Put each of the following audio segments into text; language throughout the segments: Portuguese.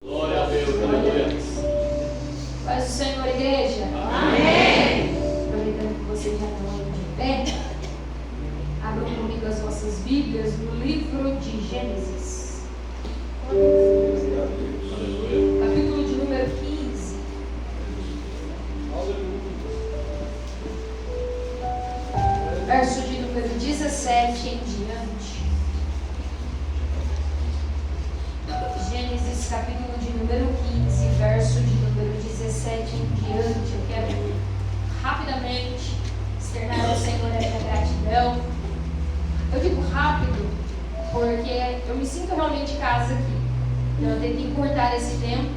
Glória a Deus, aleluia. Paz do Senhor, igreja. Amém. Aproveitando que vocês já estão aí de pé, abram comigo as vossas Bíblias no livro de Gênesis. Capítulo de número 15. Verso de número 17 em diante. Gênesis capítulo de número 15, verso de número 17 em diante. Eu quero rapidamente externar ao Senhor a minha gratidão. Eu digo rápido porque eu me sinto realmente em casa aqui. Então eu tento encurtar esse tempo,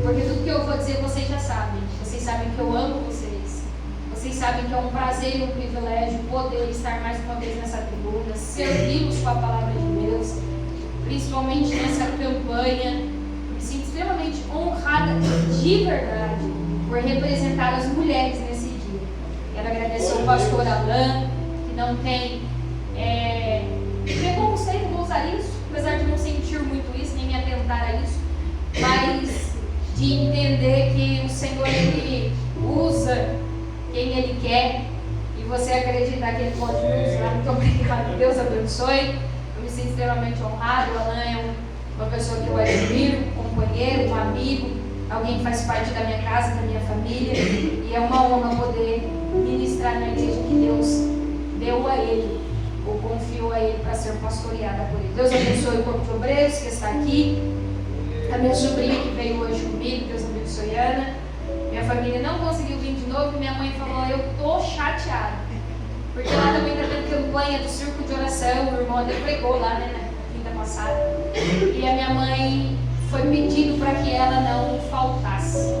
porque tudo que eu vou dizer vocês já sabem. Vocês sabem que eu amo vocês. Vocês sabem que é um prazer e um privilégio poder estar mais uma vez nessa tribuna, servi-los com a palavra de Deus, principalmente nessa campanha. Me sinto extremamente honrada de verdade por representar as mulheres nesse dia. Quero agradecer ao pastor Alain, que não tem preconceito, não vou usar isso, apesar de não sentir muito isso, nem me atentar a isso, mas de entender que o Senhor, Ele usa quem Ele quer, e você acreditar que Ele pode nos usar. Muito obrigada, Deus abençoe. Eu me sinto extremamente honrado. O Alain é uma pessoa que eu admiro, um companheiro, um amigo, alguém que faz parte da minha casa, da minha família, e é uma honra poder ministrar na igreja que Deus deu a ele, ou confiou a ele para ser pastoreada por ele. Deus abençoe o corpo de obreiros que está aqui, a minha sobrinha que veio hoje comigo, Deus abençoe Ana. Minha família não conseguiu vir de novo e minha mãe falou: eu tô chateada, porque lá também está tendo campanha do Círculo de Oração. O irmão até pregou lá, né, na quinta passada, e a minha mãe foi pedindo para que ela não faltasse.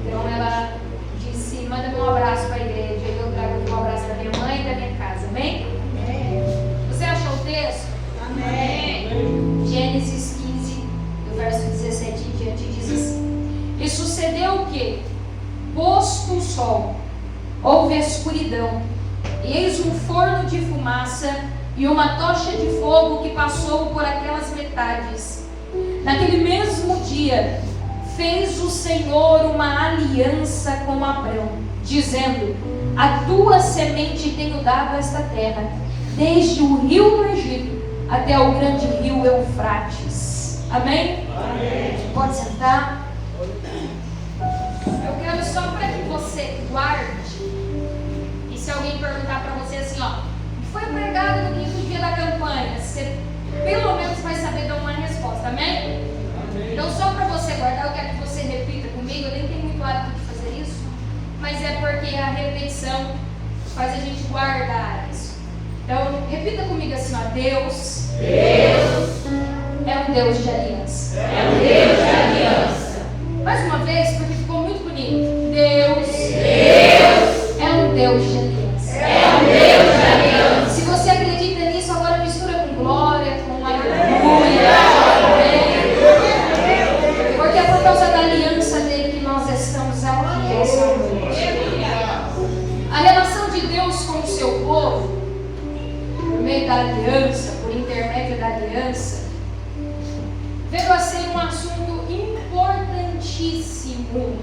Então ela disse: manda-me um abraço para a igreja. E eu trago aqui um abraço da minha mãe e da minha casa. Amém? Amém. Você achou o texto? Amém. Gênesis 15, do verso 17 em diante, diz assim: e sucedeu o quê? Posto o sol, houve escuridão, e eis um forno de fumaça e uma tocha de fogo que passou por aquelas metades. Naquele mesmo dia fez o Senhor uma aliança com Abrão, dizendo: a tua semente tenho dado a esta terra, desde o rio do Egito até o grande rio Eufrates. Amém? Amém. Pode sentar. Eu quero só para que você guarde, e se alguém perguntar para você assim, ó, foi pregado no quinto dia da campanha, você pelo menos vai saber dar uma resposta. Amém? Amém. Então só para você guardar, eu quero que você repita comigo. Eu nem tenho muito hábito de fazer isso, mas é porque a repetição faz a gente guardar isso. Então repita comigo assim, ó: Deus é um Deus de aliança. É um Deus de aliança. Mais uma vez, porque ficou muito bonito. Deus é um Deus de aliança. É um Deus de aliança. Se você acredita nisso, agora mistura com glória, com aleluia. Porque é por causa da aliança dele que nós estamos aqui essa noite. A relação de Deus com o seu povo, por meio da aliança, por intermédio da aliança, veio a ser um assunto importantíssimo,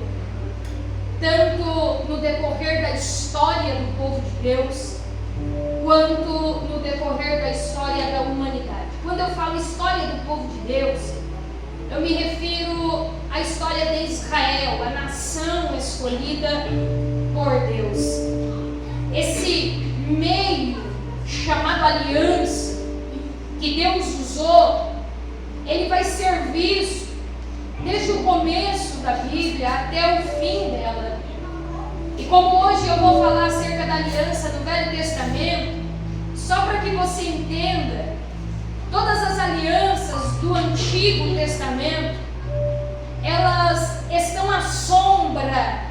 tanto no decorrer da história do povo de Deus, quanto no decorrer da história da humanidade. Quando eu falo história do povo de Deus, eu me refiro à história de Israel, a nação escolhida por Deus. Esse meio chamado aliança, que Deus usou, ele vai ser visto desde o começo da Bíblia até o fim dela. E como hoje eu vou falar acerca da aliança do Velho Testamento, só para que você entenda, todas as alianças do Antigo Testamento, elas estão à sombra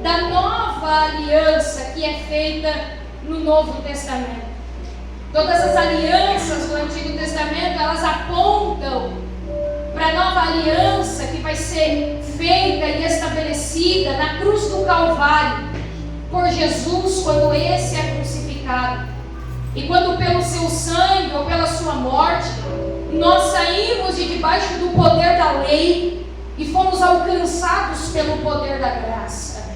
da nova aliança que é feita no Novo Testamento. Todas as alianças do Antigo Testamento, elas apontam para a nova aliança que vai ser feita e estabelecida na cruz do Calvário por Jesus, quando esse é crucificado. E quando pelo seu sangue ou pela sua morte nós saímos de debaixo do poder da lei somos alcançados pelo poder da graça.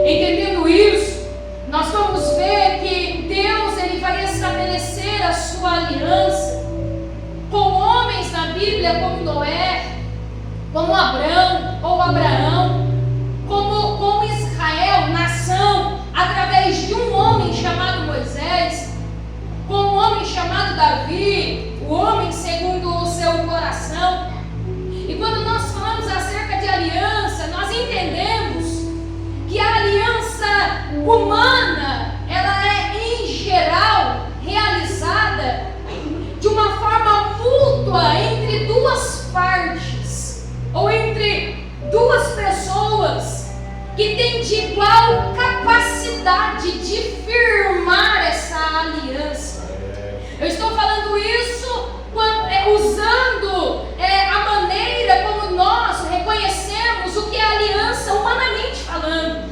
Entendendo isso, nós vamos ver que Deus ele vai estabelecer a sua aliança com homens na Bíblia como Noé, como Abraão, como Israel, nação, através de um homem chamado Moisés, com um homem chamado Davi, o homem segundo o seu coração. E quando nós falamos acerca de aliança, nós entendemos que a aliança humana, ela é em geral realizada de uma forma mútua entre duas partes, ou entre duas pessoas que têm de igual capacidade de firmar essa aliança. Eu estou falando isso usando a maneira como nós reconhecemos o que é aliança humanamente falando.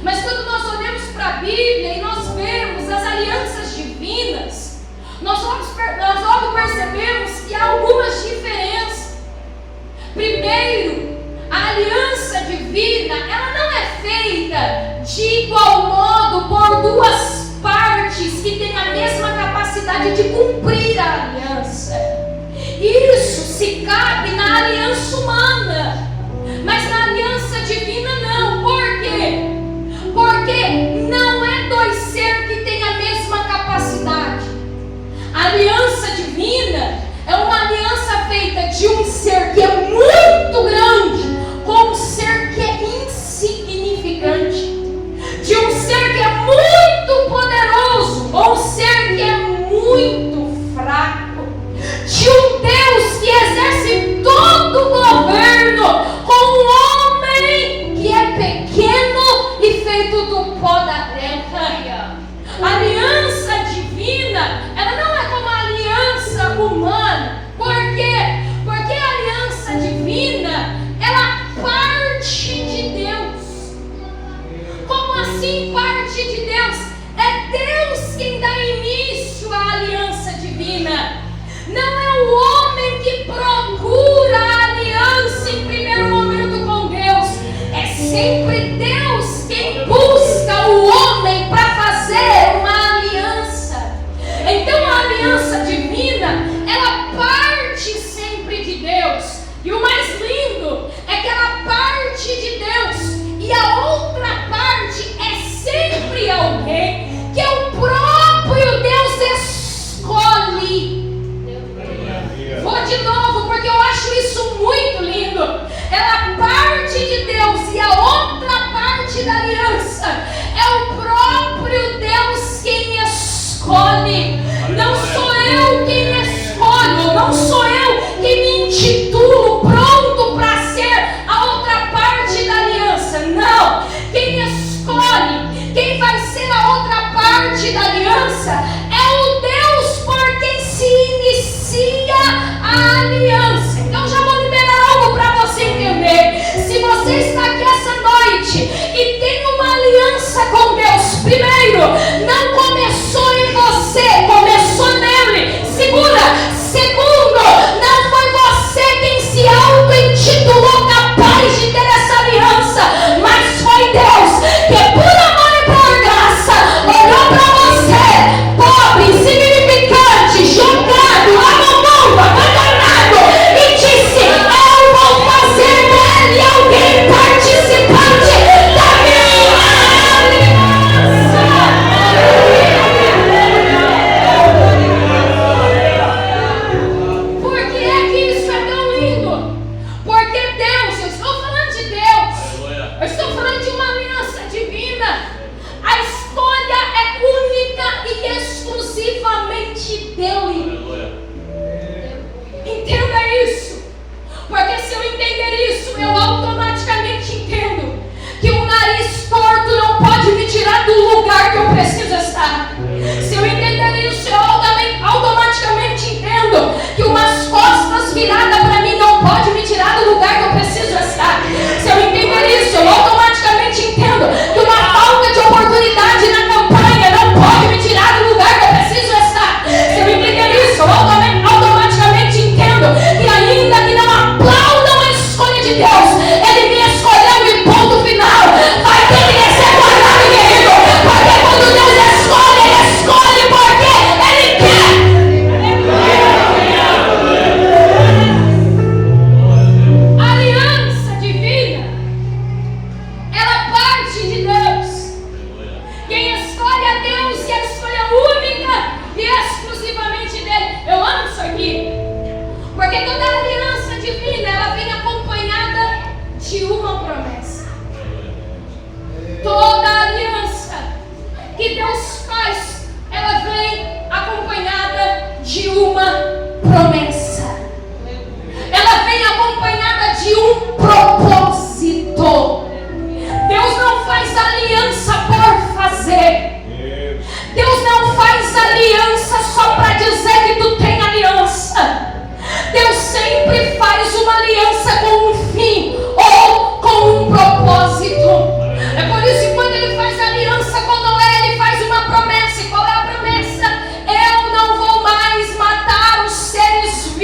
Mas quando nós olhamos para a Bíblia e nós vemos as alianças divinas, nós logo percebemos que há algumas diferenças. Primeiro, a aliança divina, ela não é feita de igual modo por duas partes que têm a mesma capacidade de cumprir a aliança. Isso se cabe na aliança humana, mas na aliança divina não. Por quê? Porque não é dois seres que têm a mesma capacidade. A aliança divina é uma aliança feita de um ser que é muito grande com um ser que é insignificante, de um ser que é muito poderoso ou um ser que é muito fraco, de um Deus que exerce todo o governo com um homem que é pequeno e feito do pó da terra. A aliança divina, ela não é como a aliança humana. Por quê? Porque a aliança divina, ela parte de Deus. Como assim parte de Deus? É Deus quem dá início à aliança divina. Não é o homem que procura a aliança em primeiro momento com Deus. É sempre Deus quem busca o homem para fazer uma aliança. Então a aliança divina, ela parte sempre de Deus. E o mais lindo é que ela parte de Deus e a outra parte é sempre alguém que o próprio Deus escolhe. Vou de novo, porque eu acho isso muito lindo. Ela parte de Deus e a outra parte da aliança é o próprio Deus quem escolhe. Não sou eu quem escolho, não sou eu quem me intitulo pronto para ser a outra parte da aliança. Não, quem escolhe, quem vai ser a outra parte da aliança é o Deus por quem se inicia a aliança. Então já vou liberar algo para você entender. Se você está aqui essa noite e tem uma aliança com Deus, primeiro, não começou em você, começou nele. Segundo, não foi você quem se auto-intitulou capaz de ter essa aliança, mas foi Deus que por amor e por graça olhou para você, pobre, insignificante, jogado lá no mundo, abandonado, e disse: eu vou fazer dele alguém participante da minha aliança. Por que é que isso é tão lindo? Porque Deus, eu estou falando de Deus, eu estou falando de uma aliança divina. A escolha é única e exclusivamente dele. Entenda isso, porque se eu entender isso, eu automaticamente entendo que um nariz torto não pode me tirar do lugar que eu preciso estar. Se eu entender isso, eu automaticamente entendo que umas costas viradas para mim não pode me tirar do lugar que eu preciso estar. Se eu entender isso, eu automaticamente entendo que uma falta de oportunidade na campanha não pode me tirar do lugar que eu preciso estar. Se eu entender isso, eu automaticamente entendo que ainda que não aplaudam a escolha de Deus, de uma promessa. Toda aliança que Deus faz, ela vem acompanhada de uma promessa. Ela vem acompanhada de um propósito. Deus não faz aliança por fazer. Deus não faz aliança só para dizer que tu tem aliança. Deus sempre faz uma aliança com um fim ou com um propósito. É por isso que quando Ele faz aliança com Noé, Ele faz uma promessa. E qual é a promessa? Eu não vou mais matar os seres vivos.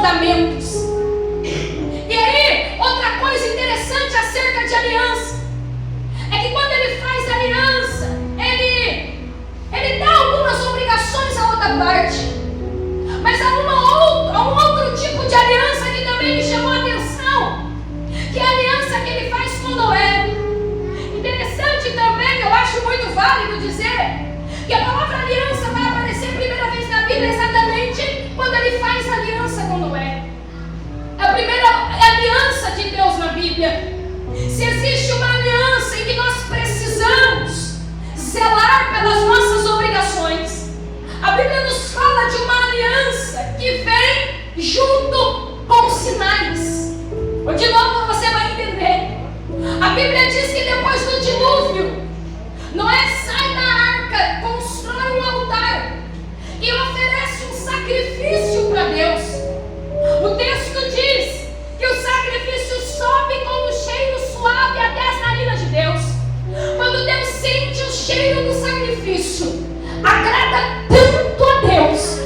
mandamentos. E aí, outra coisa interessante acerca de aliança é que quando ele faz aliança, ele dá algumas obrigações à outra parte, mas há um outro tipo de aliança que também me chamou a atenção, que é a aliança que ele faz com Noé. Interessante também, eu acho muito válido dizer que a palavra aliança vai aparecer a primeira vez na Bíblia exatamente quando ele faz aliança com Noé. A primeira aliança de Deus na Bíblia. Se existe uma aliança em que nós precisamos zelar pelas nossas obrigações, a Bíblia nos fala de uma aliança que vem junto com sinais. De novo você vai entender. A Bíblia diz que depois do dilúvio, Noé sai da arca, constrói um altar e oferece um sacrifício para Deus. O texto diz que o sacrifício sobe com um cheiro suave até as narinas de Deus. Quando Deus sente o cheiro do sacrifício, agrada tanto a Deus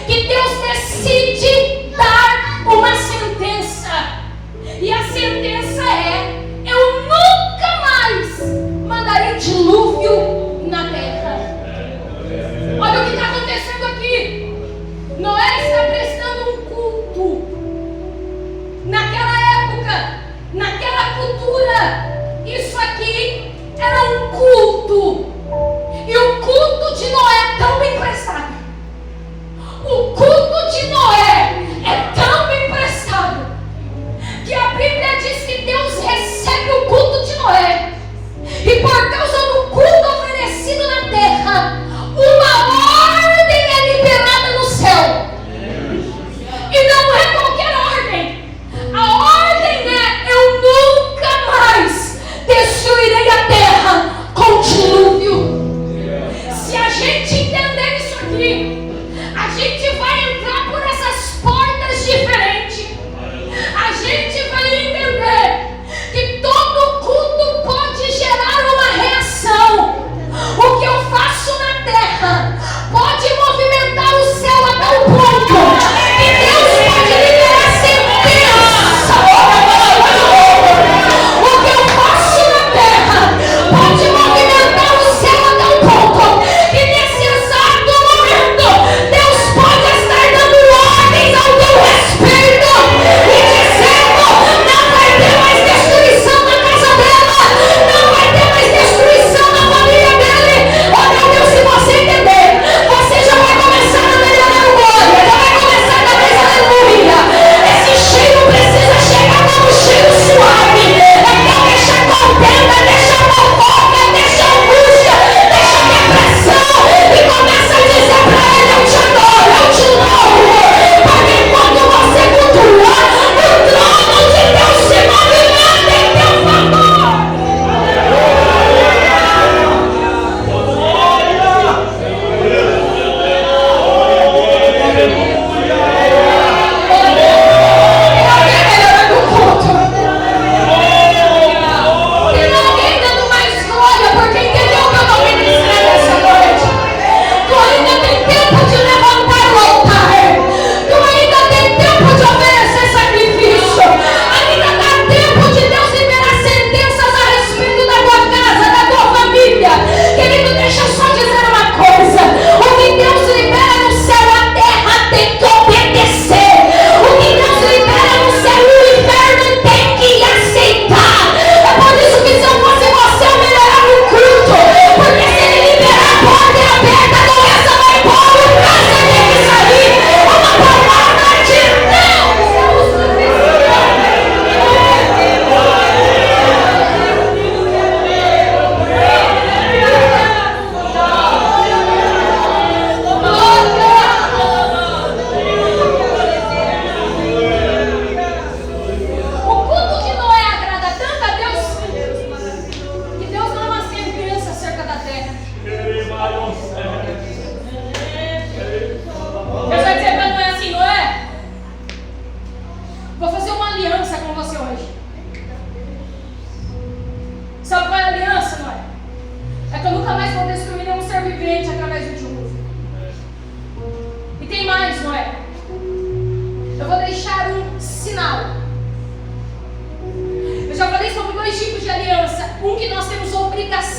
que Deus decide dar uma sentença. E a sentença é: eu nunca mais mandarei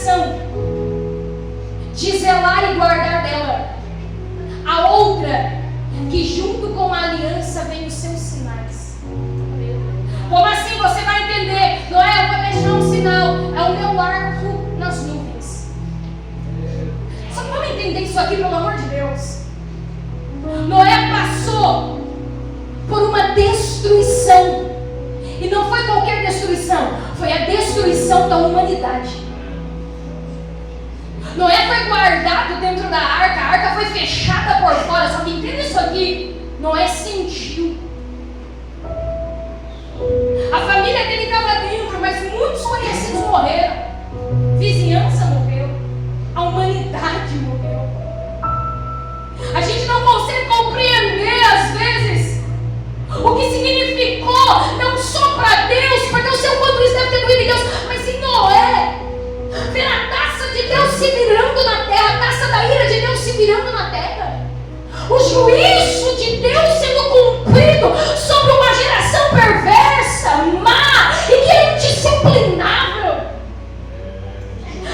missão de zelar e guardar dela. A outra, que junto com a aliança vem os seus sinais. Como assim? Você vai entender. Noé, eu vou deixar um sinal. É o meu arco nas nuvens. Só que vamos entender isso aqui, pelo amor de Deus. Noé passou por uma destruição. E não foi qualquer destruição. Foi a destruição da humanidade. Noé foi guardado dentro da arca. A arca foi fechada por fora. Só que entenda isso aqui. Noé sentiu. A família dele estava dentro, mas muitos conhecidos morreram. Vizinhança morreu. A humanidade morreu. A gente não consegue compreender às vezes o que significou, não só para Deus, porque eu sei o quanto isso deve ter doído em Deus, mas em Noé, ver a taça de Deus se virando na terra, a taça da ira de Deus se virando na terra, o juízo de Deus sendo cumprido sobre uma geração perversa, má e que é indisciplinável.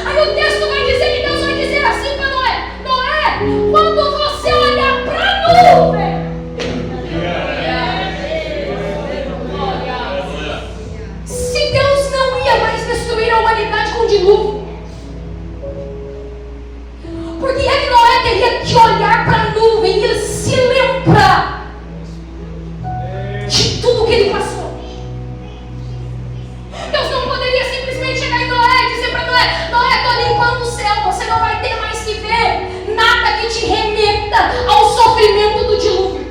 Aí o texto vai dizer que Deus vai dizer assim para Noé: Noé, quando você olhar para a nuvem, se Deus não ia mais destruir a humanidade com dilúvio, porque é que Noé teria que olhar para a nuvem e se lembrar de tudo que ele passou? Deus não poderia simplesmente chegar em Noé e dizer para Noé: Noé, estou limpando o céu, você não vai ter mais que ver nada que te remeta ao sofrimento do dilúvio.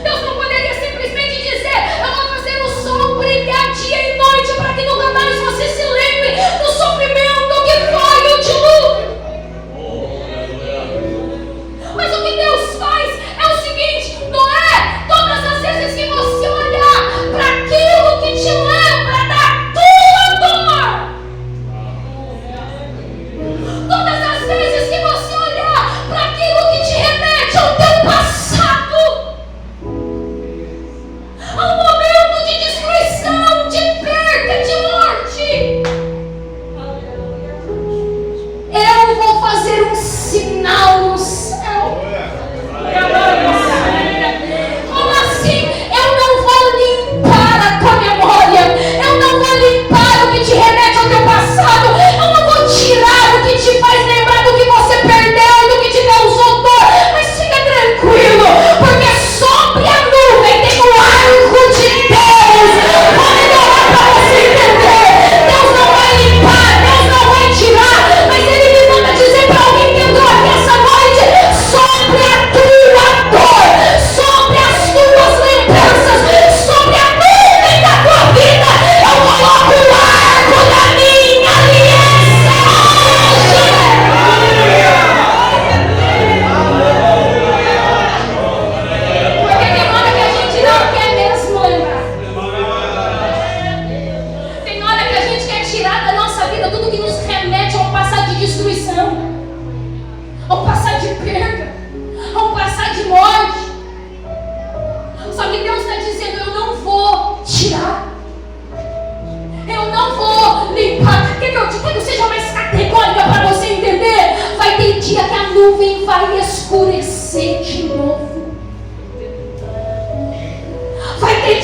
Deus não poderia simplesmente dizer: eu vou fazer o sol brilhar dia e noite para que nunca mais você se lembre do sofrimento que foi o dilúvio. Mas o que Deus faz é o seguinte: Noé, todas as vezes que você olhar para aquilo que te lembra da tua dor, todas as vezes que você olhar para aquilo que te remete ao teu passado, ao momento de destruição, de perda, de morte, eu vou fazer um sinal no céu. Como assim? Eu não vou limpar a tua memória, eu não vou limpar o que te remete ao teu passado, eu não vou tirar o que te faz lembrar do que você perdeu, do que te causou dor, mas fica tranquilo, porque sobre a nuvem tem o arco de Deus. Pode dar para você entender. Deus não vai limpar, Deus não vai tirar, mas Ele me manda dizer para alguém que entrou aqui essa noite: sobre a tua dor, sobre as tuas lembranças, sobre a nuvem da tua vida, eu coloco o arco da minha aliança hoje. Porque tem hora que a gente não quer mesmo lembrar. Tem hora que a gente quer tirar da nossa vida tudo que nos remete a um passado de destruição, a um passado de perda, a um passado de morte. Só que Deus está dizendo: eu não vou tirar, eu não vou limpar. Quer que eu seja mais categórica para você entender? Vai ter dia que a nuvem vai escurecer de